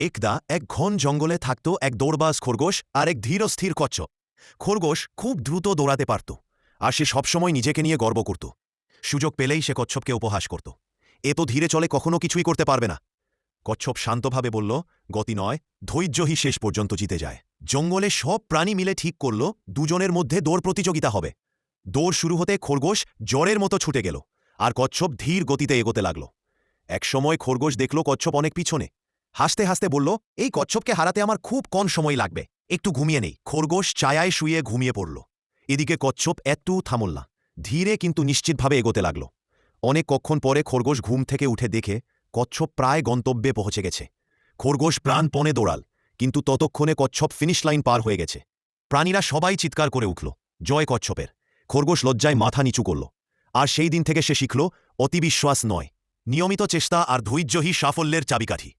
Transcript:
একদা এক ঘন জঙ্গলে থাকত এক দৌড়বাজ খরগোশ আর এক ধীরস্থির কচ্ছপ। খরগোশ খুব দ্রুত দৌড়াতে পারত, আর সে সবসময় নিজেকে নিয়ে গর্ব করত। সুযোগ পেলেই সে কচ্ছপকে উপহাস করত, এ তো ধীরে চলে, কখনো কিছুই করতে পারবে না। কচ্ছপ শান্তভাবে বলল, গতি নয়, ধৈর্যই শেষ পর্যন্ত জিতে যায়। জঙ্গলে সব প্রাণী মিলে ঠিক করল দুজনের মধ্যে দৌড় প্রতিযোগিতা হবে। দৌড় শুরু হতে খরগোশ জ্বরের মতো ছুটে গেল, আর কচ্ছপ ধীর গতিতে এগোতে লাগল। একসময় খরগোশ দেখল কচ্ছপ অনেক পিছনে। হাসতে হাসতে বলল, এই কচ্ছপকে হারাতে আমার খুব কম সময় লাগবে, একটু ঘুমিয়ে নেই। খরগোশ ছায়ায় শুয়ে ঘুমিয়ে পড়ল। এদিকে কচ্ছপ একটু থামল না, ধীরে কিন্তু নিশ্চিতভাবে এগোতে লাগল। অনেকক্ষণ পরে খরগোশ ঘুম থেকে উঠে দেখে কচ্ছপ প্রায় গন্তব্যে পৌঁছে গেছে। খরগোশ প্রাণপণে দৌড়াল, কিন্তু ততক্ষণে কচ্ছপ ফিনিশ লাইন পার হয়ে গেছে। প্রাণীরা সবাই চিৎকার করে উঠল, জয় কচ্ছপের। খরগোশ লজ্জায় মাথা নিচু করল। আর সেই দিন থেকে সে শিখল, অতিবিশ্বাস নয়, নিয়মিত চেষ্টা আর ধৈর্যই সাফল্যের চাবিকাঠি।